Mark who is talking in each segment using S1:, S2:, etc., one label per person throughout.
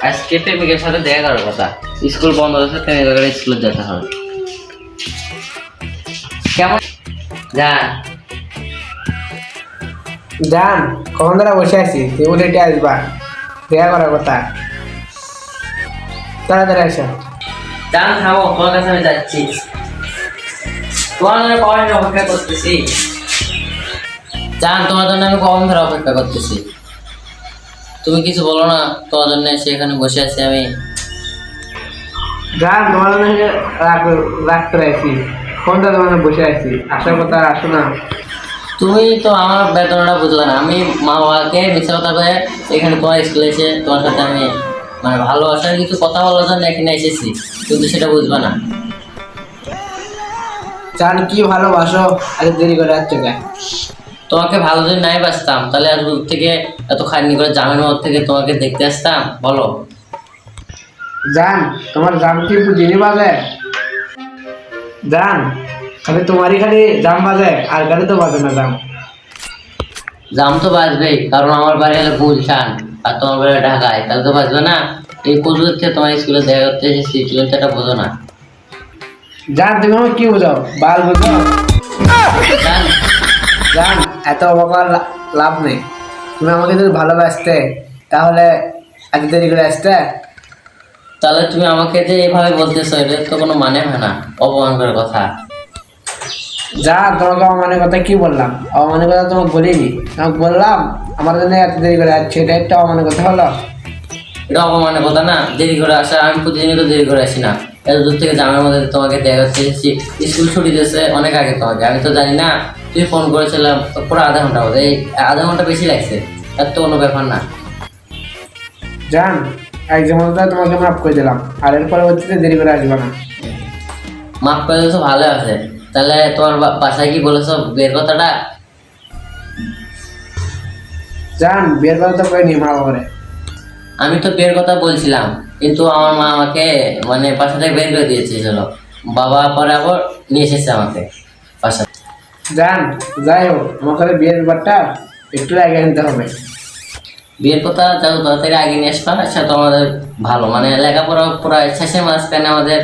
S1: আজকে প্রেমিকের সাথে দেখা করার কথা, স্কুল বন্ধ হচ্ছে, প্রেমিকের স্কুলে যেতে হবে। কেমন যান
S2: জান কখন ধরে বসে আছি তুমি রেটে আসবা দেখা করার কথা, তাড়াতাড়ি আসো।
S1: যান থামো, তোমার কাছে আমি যাচ্ছি। তোমার জন্য কখন ধরে অপেক্ষা করতেছি। যান, তোমার জন্য আমি কখন ধরে অপেক্ষা করতেছি। তুমি কিছু বলো না, তোমার জন্য এসে এখানে বসে আছি আমি।
S2: জান তোমার জন্য রাগ করে আছি, কোন ধরে তোমার জন্য বসে আছি, আসার কথা আসো না।
S1: তুমি তো আমার বেতনটা বুঝলে না। আমি মা বাবাকে মিথ্যা কথা বলে এখানে তোমার স্কুলে এসে তোমার সাথে আমি মানে ভালোবাসার কিছু কথা বলার জন্য এখানে এসেছি, কিন্তু সেটা বুঝবে না।
S2: জান কি ভালোবাসো, আরে দেরি করে যাচ্ছ কেন?
S1: তোমাকে ভালো যদি নাই বাসতাম তাহলে আজ দূর থেকে এত খাটনি করে জামের মধ্যে থেকে তোমাকে দেখতে আসতাম? বলো।
S2: জান তোমার জাম কি বুঝিনি বাজে? জান খালি তোমারই খালি জাম বাজে, আর গাড়ি তো বাজে না জাম।
S1: জাম তো বাজবেই, কারণ আমার বাড়ি হলো গুলশান আর তোমার বাড়ি ঢাকায়, তাহলে তো বাজবে না। এই কচুর থেকে তোমার স্কুলে দেখা করতে এসেছি, তুমি তো এটা বোঝো না।
S2: জান তুমি আমার কি বোঝাও, বাল বোঝাও?
S1: জান,
S2: জান এত অবাক হওয়ার লাভ নেই। তুমি আমাকে যদি ভালোবাসতে তাহলে এত দেরি করে আসতে?
S1: তাহলে তুমি আমাকে যে এইভাবে বলতেছো, এটা তো কোনো মানে হয় না, অপমান করার কথা।
S2: জান তোমাকে অমানের কথা কি বললাম? অমানের কথা তোমাকে বলিনি, তোমাকে বললাম আমার জন্য এত দেরি করে আসছে, এটা একটা অমানের কথা হলো?
S1: এটা অপমানের কথা না, দেরি করে আসা। আমি প্রতিদিনই তো দেরি করে আসি না। এত দূর থেকে জামের মধ্যে তোমাকে দেখা করতে এসেছি। স্কুল ছুটি দিয়েছে অনেক আগে তোমাকে, আমি তো জানি না। তুই ফোন করেছিলাম তো পুরো আধা ঘন্টা মধ্যে, এই আধা ঘন্টা বেশি লাগছে, এত কোনো ব্যাপার না।
S2: জান একজন তোমাকে মাফ করে দিলাম, আর এর পরবর্তীতে দেরি করে আসবে না।
S1: মাফ করে দিয়েছো, ভালো আছে। তাহলে তোমার বাসায় কি বলেছো বিয়ের কথাটা?
S2: জান বিয়ের কথা তো করিনি মা বাবারে।
S1: আমি তো বিয়ের কথা বলছিলাম, কিন্তু আমার মা আমাকে মানে বাসা থেকে বের করে দিয়েছে। চলো, বাবা পরে আবার নিয়ে এসেছে আমাকে বাসা।
S2: জান যাই হোক আমাকে বিয়ের ব্যাপারটা একটু আগে আনতে হবে।
S1: বিয়ের কথা যত তাড়াতাড়ি আগে নিয়ে আসবা সেটা তো আমাদের ভালো। মানে লেখাপড়া প্রায় শেষের মাঝখানে আমাদের,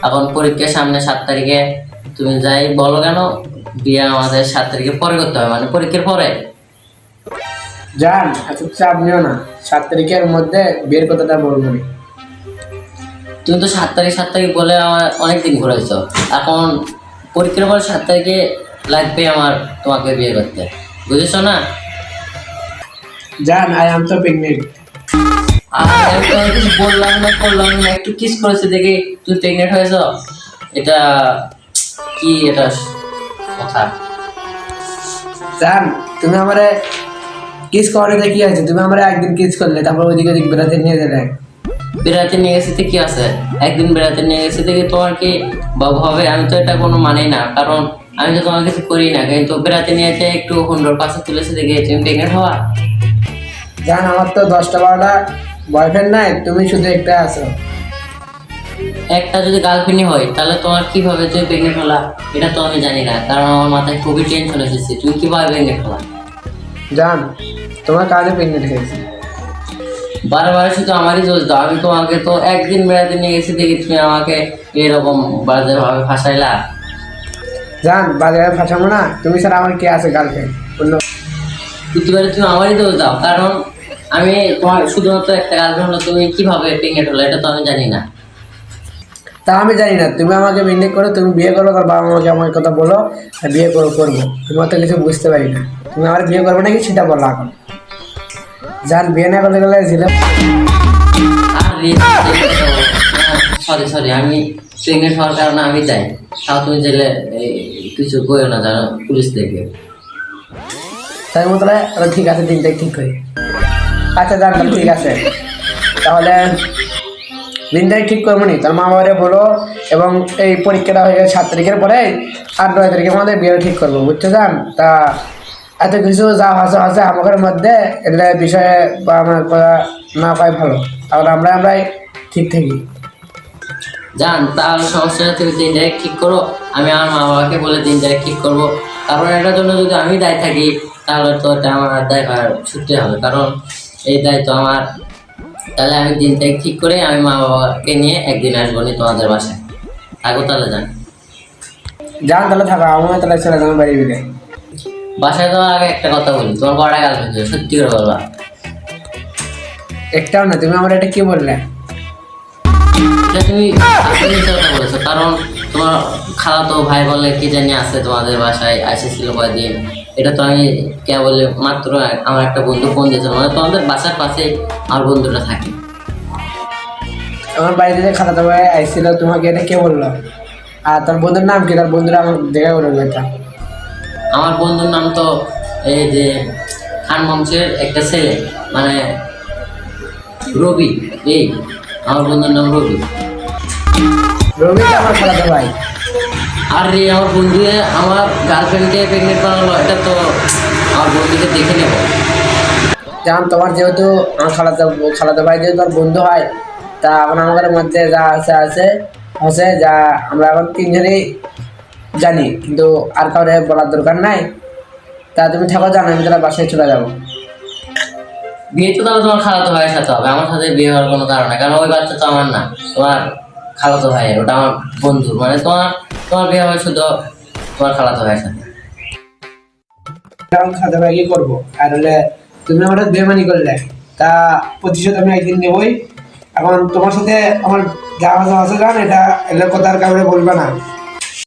S1: এখন পরীক্ষা সামনে 7 তারিখে। তুমি যাই বলো কেন, বিয়ে আমাদের 7 তারিখের পরে করতে হবে, মানে পরীক্ষার পরে।
S2: জান এত চাপ নিও না, 7 তারিখের মধ্যে বিয়ের কথাটা বলবো না।
S1: তুমি তো 7 তারিখ বলে আমার অনেক দিন ঘুরেছ। এখন পরীক্ষার পরে 7 তারিখে লাগবে আমার তোমাকে বিয়ে করতে, বুঝেছো না?
S2: জান আই এম তো প্রেগনেন্ট।
S1: আর আমি তোমাকে কিছু বললাম না, করলাম না, একটু কিস করেছে দেখে তুমি প্রেগনেন্ট হয়েছ? এটা কি, এটা কথা?
S2: জান তুমি আমারে কিস করতে কি আছে? তুমি আমারে একদিন কিস করলে, তারপর ওইদিকে ওদিক বেড়াতে নিয়ে গেলে।
S1: বেড়াতে নিয়ে গেছে কি আছে? একদিন বেড়াতে নিয়ে গেছে দেখে তোমার কি বাবু হবে? আমি তো এটা কোনো মানেই না, কারণ আমি তো তোমার কিছু করি না, কিন্তু বেড়াতে নিয়ে যেতে একটু হুন্ডোর পাশে তুলেছে দেখে তুমি প্রেগনেন্ট হওয়া?
S2: জান আমার তো 10টা 12টা বয়ফ্রেন্ড নাই, তুমি শুধু একটা আছো।
S1: একটা যদি গার্লফ্রেন্ডই হয় তাহলে তোমার কিভাবে তুমি প্রেগনেন্ট হলা এটা তো আমি জানি না, কারণ আমার মাথায় খুবই টেনশন এসেছে। তুমি কিভাবে প্রেগনেন্ট হলা?
S2: জান তোমার কারণে প্রেগনেন্ট হয়েছে।
S1: বারবার শুধু আমারই দোষ দাও। আমি তোমাকে তো একদিন বেড়াতে নিয়ে গেছি দেখি তুমি আমাকে এরকম বাজে ভাবে ফাঁসাইলা।
S2: জান বাজারে ফাঁসাবো না, তুমি ছাড়া আমার কে আছে গার্লফ্রেন্ড? অন্য
S1: প্রতিবারে তুমি আমারই দোষ দাও, কারণ আমি তোমার শুধুমাত্র একটা গার্লফ্রেন্ড হলো, তুমি কিভাবে প্রেগনেন্ট হলো এটা তো আমি জানি না।
S2: তা আমি জানি না, তুমি আমাকে মেনটেন করো, তুমি বিয়ে করো, আর বাবা মাকে আমার কথা বলো, আর বিয়ে করবো। তোমার তো কিছু বুঝতে পারি না, তুমি আমার বিয়ে করবে নাকি সেটা বলো এখন। জান বিয়ে না করতে গেলে ঝিলে।
S1: আর সরি সরি, আমি প্রেগনেন্ট হওয়ার কারণে আমি যাই, তাও তুমি জেলে কিছু করো না জানো, পুলিশ থেকে।
S2: তাই মতো ঠিক আছে, দিনটাই ঠিক করি। আচ্ছা জান তাহলে ঠিক আছে, তাহলে দিনটাই ঠিক করবো নি। তার মা বাবারে বলো, এবং এই পরীক্ষাটা হয়ে গেছে 7 তারিখের পরে 8 9 তারিখের মধ্যে বিয়ে ঠিক করবো, বুঝছো জান? তা এত কিছু যা হাসা হাসা আমাদের মধ্যে এগুলো বিষয়ে বা আমার কথা না পাই ভালো, তাহলে আমরাই ঠিক থাকি।
S1: জান তাহলে সমস্যা নেই, তুমি 3 তারিখ ঠিক করো, আমি আমার মা বাবাকে বলে 3 তারিখ ঠিক করবো। কারণ এটার জন্য যদি আমি দায়ী থাকি তাহলে তো এটা আমার দায়ভার ছুটতে হবে, কারণ এই দায়িত্ব আমার তাহলে আমি দিন তারিখ ঠিক করে আমি মা বাবাকে নিয়ে একদিন আসবো নি তোমাদের বাসায়। থাকো তাহলে যান।
S2: যান তাহলে থাকা, আমার তাহলে ছেলে তোমার বাড়ি বিলে।
S1: বাসায় যাওয়ার আগে একটা কথা বলি, তোমার কটা গার্লফ্রেন্ড ছিল সত্যি করে বলবা?
S2: একটাও না। তুমি আমার এটা কি বললে?
S1: এটা তুমি আসলে মিথ্যা কথা বলেছো, কারণ তোমার খালাতো ভাই বলে কি জানি আছে তোমাদের বাসায় এসেছিল কয়েকদিন। এটা তো আমি কে বলে মাত্র আমার একটা বন্ধু ফোন দিয়েছিল, মানে তোমাদের বাসার পাশে আমার বন্ধুটা থাকে।
S2: আমার বাড়িতে যে খালাতো ভাই আইছিল, তোমাকে এটা কে বললো? আর তোর বন্ধুর নাম কি? তার বন্ধুরা আমার দেখা বললো এটা।
S1: আমার বন্ধুর নাম তো এই যে খান বংশের একটা ছেলে, মানে রবি। এই আমার বন্ধুর নাম রবি।
S2: রবি তো আমার খালাতো ভাই।
S1: আর রে আমার বন্ধু আমার গার্লফ্রেন্ডকে প্রেগনেন্ট বানালো, এটা তো আমার বন্ধুকে দেখে নেব।
S2: যেমন তোমার যেহেতু আমার খালাতো ভাই যেহেতু তোর বন্ধু হয়, তা এখন আমাদের মধ্যে যা আছে যা আমরা এখন তিনজনেই জানি, কিন্তু আর কাউরে বলার দরকার নাই। তা তুমি থাকো, জানো আমি তাহলে বাসায় চলে যাবো।
S1: বিয়ে তো তাহলে তোমার খালাতো ভাইয়ের সাথে হবে, আমার সাথে বিয়ে হওয়ার কোনো কারণ নাই, কারণ ওই বাচ্চা তো আমার না, তোমার খালাতো ভাইয়ের, ওটা আমার বন্ধু। মানে তোমার তোমার বিয়ে হবে শুধু তোমার খালাতো ভাইয়ের সাথে।
S2: কারণ খালাতো ভাই কি করবো? আর হলে তুমি আমার বেমানি করলে, তা প্রতিশোধ আমি একদিন নেবই। এখন তোমার সাথে আমার যাওয়া আছে, জান এটা এগুলো কথা আর কাউরে বলবে না।